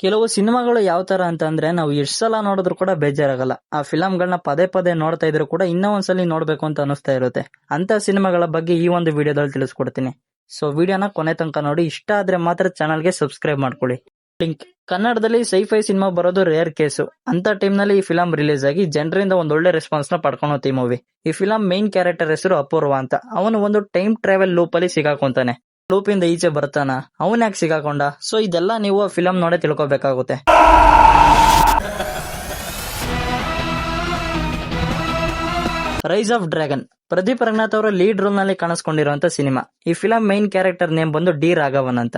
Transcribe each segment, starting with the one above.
ಕೆಲವು ಸಿನಿಮಾಗಳು ಯಾವ ತರ ಅಂತಂದ್ರೆ ನಾವು ಎಷ್ಟ್ ಸಲ ನೋಡಿದ್ರು ಕೂಡ ಬೇಜಾರಾಗಲ್ಲ. ಆ ಫಿಲಂಗಳನ್ನ ಪದೇ ಪದೇ ನೋಡ್ತಾ ಇದ್ರು ಕೂಡ ಇನ್ನೂ ಒಂದ್ಸಲಿ ನೋಡ್ಬೇಕು ಅಂತ ಅನಿಸ್ತಾ ಇರುತ್ತೆ. ಅಂತ ಸಿನಿಮಾಗಳ ಬಗ್ಗೆ ಈ ಒಂದು ವಿಡಿಯೋದಲ್ಲಿ ತಿಳಿಸ್ಕೊಡ್ತೀನಿ. ಸೊ ವಿಡಿಯೋನ ಕೊನೆ ತನಕ ನೋಡಿ. ಇಷ್ಟ ಆದ್ರೆ ಮಾತ್ರ ಚಾನಲ್ಗೆ ಸಬ್ಸ್ಕ್ರೈಬ್ ಮಾಡ್ಕೊಳ್ಳಿ. ಲಿಂಕ್ ಕನ್ನಡದಲ್ಲಿ ಸೈಫೈ ಸಿನಿಮಾ ಬರೋದು ರೇರ್ ಕೇಸು. ಅಂತ ಟೈಮ್ ನಲ್ಲಿ ಈ ಫಿಲಂ ರಿಲೀಸ್ ಆಗಿ ಜನರಿಂದ ಒಂದೊಳ್ಳೆ ರೆಸ್ಪಾನ್ಸ್ ನ ಪಡ್ಕೊಳತ್ತೆ ಈ ಮೂವಿ. ಈ ಫಿಲಂ ಮೈನ್ ಕ್ಯಾರೆಕ್ಟರ್ ಹೆಸರು ಅಪೂರ್ವ ಅಂತ. ಅವನು ಒಂದು ಟೈಮ್ ಟ್ರಾವೆಲ್ ಲೂಪ್ ಅಲ್ಲಿ ಸಿಗಾಕೊಂತಾನೆ. ಲೂಪ್ ಇಂದ ಈಚೆ ಬರ್ತಾನ, ಅವನ್ ಯಾಕೆ ಸಿಗಾಕೊಂಡ? ಸೊ ಇದೆಲ್ಲ ನೀವು ಫಿಲಂ ನೋಡೇ ತಿಳ್ಕೊಬೇಕಾಗುತ್ತೆ. Rise of dragon Pradeep Ranganath ಅವರ ಲೀಡ್ ರೋಲ್ ನಲ್ಲಿ ಕಾಣಿಸ್ಕೊಂಡಿರುವಂತ ಸಿನಿಮಾ. ಈ ಫಿಲಂ ಮೈನ್ ಕ್ಯಾರೆಕ್ಟರ್ ನೇಮ್ ಬಂದು ಡಿ ರಾಘವನ್ ಅಂತ.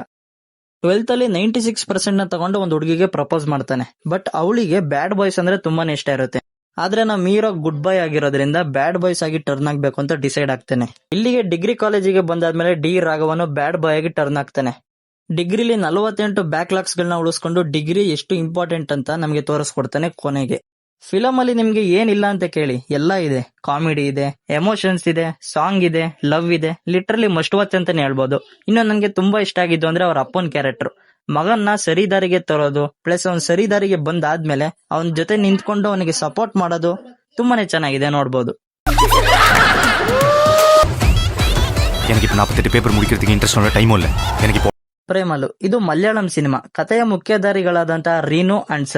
12th ಅಲ್ಲಿ 96% ನ ತಗೊಂಡು ಒಂದು ಹುಡುಗಿಗೆ ಪ್ರಪೋಸ್ ಮಾಡ್ತಾನೆ. ಬಟ್ ಅವಳಿಗೆ ಬ್ಯಾಡ್ ಬಾಯ್ಸ್ ಅಂದ್ರೆ ತುಂಬಾನೇ ಇಷ್ಟ ಇರುತ್ತೆ. ಆದ್ರೆ ನಾವು ಹೀರೋ ಗುಡ್ ಬಾಯ್ ಆಗಿರೋದ್ರಿಂದ ಬ್ಯಾಡ್ ಬಾಯ್ಸ್ ಆಗಿ ಟರ್ನ್ ಆಗ್ಬೇಕು ಅಂತ ಡಿಸೈಡ್ ಆಗ್ತಾನೆ. ಇಲ್ಲಿಗೆ ಡಿಗ್ರಿ ಕಾಲೇಜಿಗೆ ಬಂದಾದ್ಮೇಲೆ ಡಿ ರಾಘವನ್ ಬ್ಯಾಡ್ ಬಾಯ್ ಆಗಿ ಟರ್ನ್ ಆಗ್ತಾನೆ. ಡಿಗ್ರಿಲಿ 48 ಬ್ಯಾಕ್ಲಾಗ್ಸ್ ಗಳನ್ನ ಉಳಿಸ್ಕೊಂಡು ಡಿಗ್ರಿ ಎಷ್ಟು ಇಂಪಾರ್ಟೆಂಟ್ ಅಂತ ನಮಗೆ ತೋರಿಸ್ಕೊಡ್ತಾನೆ ಕೊನೆಗೆ. ಫಿಲಂ ಅಲ್ಲಿ ನಿಮ್ಗೆ ಏನಿಲ್ಲ ಅಂತ ಕೇಳಿ, ಎಲ್ಲ ಇದೆ. ಕಾಮಿಡಿ ಇದೆ, ಎಮೋಷನ್ಸ್ ಇದೆ, ಸಾಂಗ್ ಇದೆ, ಲವ್ ಇದೆ. ಲಿಟ್ರಲಿ ಮಸ್ಟ್ ವಾಚ್ ಅಂತಾನೆ ಹೇಳ್ಬೋದು. ಇನ್ನು ನನಗೆ ತುಂಬಾ ಇಷ್ಟ ಆಗಿದ್ದು ಅಂದ್ರೆ ಅವ್ರ ಅಪ್ಪನ್ ಕ್ಯಾರೆಕ್ಟರ್. ಮಗನ್ನ ಸರಿದಾರಿಗೆ ತರೋದು ಪ್ಲಸ್ ಅವ್ನ್ ಸರಿದಾರಿಗೆ ಬಂದಾದ್ಮೇಲೆ ಅವನ ಜೊತೆ ನಿಂತ್ಕೊಂಡು ಅವನಿಗೆ ಸಪೋರ್ಟ್ ಮಾಡೋದು ತುಂಬಾನೇ ಚೆನ್ನಾಗಿದೆ, ನೋಡ್ಬೋದು. ಪ್ರೇಮಲು ಇದು ಮಲಯಾಳಂ ಸಿನಿಮಾ. ಕಥೆಯ ಮುಖ್ಯಧಾರಿಗಳಾದಂತಹ ರೀನು ಅಂಡ್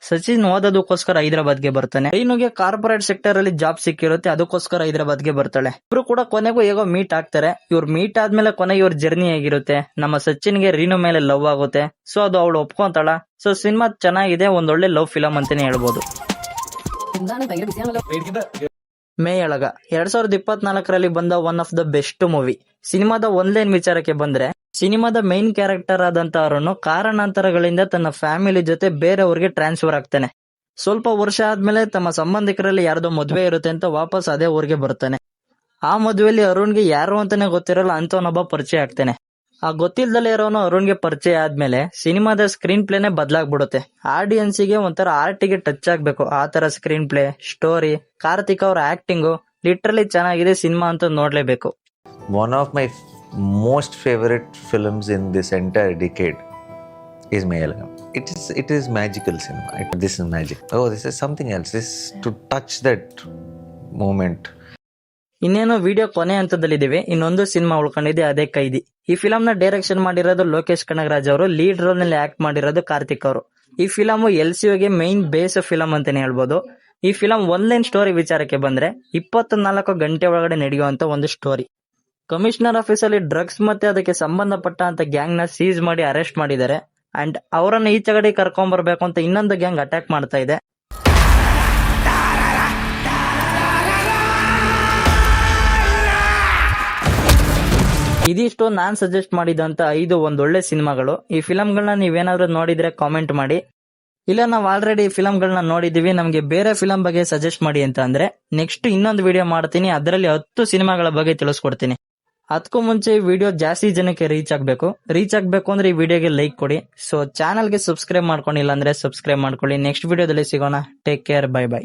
ಸಚಿನ್ ಓದೋದಕ್ಕೋಸ್ಕರ ಹೈದರಾಬಾದ್ಗೆ ಬರ್ತಾನೆ. ರೀನುಗೆ ಕಾರ್ಪೊರೇಟ್ ಸೆಕ್ಟರ್ ಅಲ್ಲಿ ಜಾಬ್ ಸಿಕ್ಕಿರುತ್ತೆ, ಅದಕ್ಕೋಸ್ಕರ ಹೈದರಾಬಾದ್ಗೆ ಬರ್ತಾಳೆ. ಇಬ್ರು ಕೂಡ ಕೊನೆಗೂ ಹೇಗೋ ಮೀಟ್ ಆಗ್ತಾರೆ. ಇವ್ರು ಮೀಟ್ ಆದ್ಮೇಲೆ ಕೊನೆ ಇವ್ರ ಜರ್ನಿ ಹೇಗಿರುತ್ತೆ, ನಮ್ಮ ಸಚಿನ್ಗೆ ರೀನು ಮೇಲೆ ಲವ್ ಆಗುತ್ತೆ. ಸೊ ಅದು ಅವಳು ಒಪ್ಕೊಂತಾಳ. ಸೊ ಸಿನಿಮಾ ಚೆನ್ನಾಗಿದೆ, ಒಂದೊಳ್ಳೆ ಲವ್ ಫಿಲಂ ಅಂತಾನೆ ಹೇಳ್ಬೋದು. ಮೇಯಳಗ 2024ರಲ್ಲಿ ಬಂದ one of the best movie. ಸಿನಿಮಾದ ಒಂದ್ಲೈನ್ ವಿಚಾರಕ್ಕೆ ಬಂದ್ರೆ, ಸಿನಿಮಾದ ಮೈನ್ ಕ್ಯಾರೆಕ್ಟರ್ ಆದಂತ ಅರುಣ್ ಕಾರಣಾಂತರಗಳಿಂದ ತನ್ನ ಫ್ಯಾಮಿಲಿ ಜೊತೆ ಬೇರೆ ಊರಿಗೆ ಟ್ರಾನ್ಸ್ಫರ್ ಆಗ್ತಾನೆ. ಸ್ವಲ್ಪ ವರ್ಷ ಆದ್ಮೇಲೆ ತಮ್ಮ ಸಂಬಂಧಿಕರಲ್ಲಿ ಯಾರ್ದೋ ಮದ್ವೆ ಇರುತ್ತೆ ಅಂತ ವಾಪಸ್ ಅದೇ ಊರಿಗೆ ಬರ್ತಾನೆ. ಆ ಮದ್ವೆಯಲ್ಲಿ ಅರುಣ್ಗೆ ಯಾರು ಅಂತಾನೆ ಗೊತ್ತಿರಲ್ಲ ಅಂತವನೊಬ್ಬ ಪರಿಚಯ ಆಗ್ತಾನೆ. ಆ ಗೊತ್ತಿಲ್ದಲೇ ಇರೋನು ಅರುಣ್ಗೆ ಪರಿಚಯ ಆದ್ಮೇಲೆ ಸಿನಿಮಾದ ಸ್ಕ್ರೀನ್ ಪ್ಲೇನೆ ಬದಲಾಗ್ಬಿಡುತ್ತೆ. ಆಡಿಯನ್ಸಿಗೆ ಒಂಥರ ಆರ್ಟಿಗೆ ಟಚ್ ಆಗ್ಬೇಕು ಆ ತರ ಸ್ಕ್ರೀನ್ ಪ್ಲೇ, ಸ್ಟೋರಿ, ಕಾರ್ತಿಕ್ ಅವ್ರ ಆಕ್ಟಿಂಗು ಲಿಟ್ರಲಿ ಚೆನ್ನಾಗಿದೆ. ಸಿನಿಮಾ ಅಂತ ನೋಡ್ಲೇಬೇಕು. One of my most favorite films in this entire decade is Mayalagam. It is magical cinema. This is magic. Oh, this is something else. This to touch that moment. ಇನ್ನೇನೋ video ಕೊನೆ ಹಂತದಲ್ಲಿದ್ದೀವಿ. ಇನ್ನೊಂದು cinema ಉಳ್ಕೊಂಡಿದೆ, ಅದೇ ಕೈದಿ. ಈ film ನ direction ಮಾಡಿರೋದು ಲೋಕೇಶ್ ಕನಗರಾಜ್ ಅವರು, lead role ನಲ್ಲಿ act ಮಾಡಿರೋದು ಕಾರ್ತಿಕ್ ಅವರು. ಈ ಫಿಲಂ LCOಗೆ ಮೈನ್ ಬೇಸ್ ಫಿಲಂ ಅಂತಾನೆ ಹೇಳ್ಬೋದು. ಈ ಫಿಲಂ ಒನ್ಲೈನ್ ಸ್ಟೋರಿ ವಿಚಾರಕ್ಕೆ ಬಂದ್ರೆ 24 ಗಂಟೆ ಒಳಗಡೆ ನಡೆಯುವಂತ ಒಂದು ಸ್ಟೋರಿ. ಕಮಿಷನರ್ ಆಫೀಸ್ ಅಲ್ಲಿ ಡ್ರಗ್ಸ್ ಮತ್ತೆ ಅದಕ್ಕೆ ಸಂಬಂಧಪಟ್ಟ ಅಂತ ಗ್ಯಾಂಗ್ ನ ಸೀಸ್ ಮಾಡಿ ಅರೆಸ್ಟ್ ಮಾಡಿದ್ದಾರೆ. ಅಂಡ್ ಅವರನ್ನ ಈಚೆಗಡೆ ಕರ್ಕೊಂಡ್ ಬರ್ಬೇಕು ಅಂತ ಇನ್ನೊಂದು ಗ್ಯಾಂಗ್ ಅಟ್ಯಾಕ್ ಮಾಡ್ತಾ ಇದೆ. ಇದಿಷ್ಟು ನಾನ್ ಸಜೆಸ್ಟ್ ಮಾಡಿದಂತ 5 ಒಂದೊಳ್ಳೆ ಸಿನಿಮಾಗಳು. ಈ ಫಿಲಂಗಳನ್ನ ನೀವೇನಾದ್ರೂ ನೋಡಿದ್ರೆ ಕಾಮೆಂಟ್ ಮಾಡಿ. ಇಲ್ಲ ನಾವು ಆಲ್ರೆಡಿ ಈ ಫಿಲಂಗಳನ್ನ ನೋಡಿದೀವಿ, ನಮ್ಗೆ ಬೇರೆ ಫಿಲಂ ಬಗ್ಗೆ ಸಜೆಸ್ಟ್ ಮಾಡಿ ಅಂತ ಅಂದ್ರೆ ನೆಕ್ಸ್ಟ್ ಇನ್ನೊಂದು ವಿಡಿಯೋ ಮಾಡ್ತೀನಿ. ಅದರಲ್ಲಿ 10 ಸಿನಿಮಾಗಳ ಬಗ್ಗೆ ತಿಳಿಸ್ಕೊಡ್ತೀನಿ. ಅದಕ್ಕೂ ಮುಂಚೆ ಈ ವಿಡಿಯೋ ಜಾಸ್ತಿ ಜನಕ್ಕೆ ರೀಚ್ ಆಗ್ಬೇಕು ಅಂದ್ರೆ ಈ ವಿಡಿಯೋಗೆ ಲೈಕ್ ಕೊಡಿ. ಸೊ ಚಾನಲ್ಗೆ ಸಬ್ಸ್ಕ್ರೈಬ್ ಮಾಡ್ಕೊಂಡಿಲ್ಲ ಅಂದ್ರೆ ಸಬ್ಸ್ಕ್ರೈಬ್ ಮಾಡ್ಕೊಳ್ಳಿ. ನೆಕ್ಸ್ಟ್ ವಿಡಿಯೋದಲ್ಲಿ ಸಿಗೋಣ. Take care, bye bye.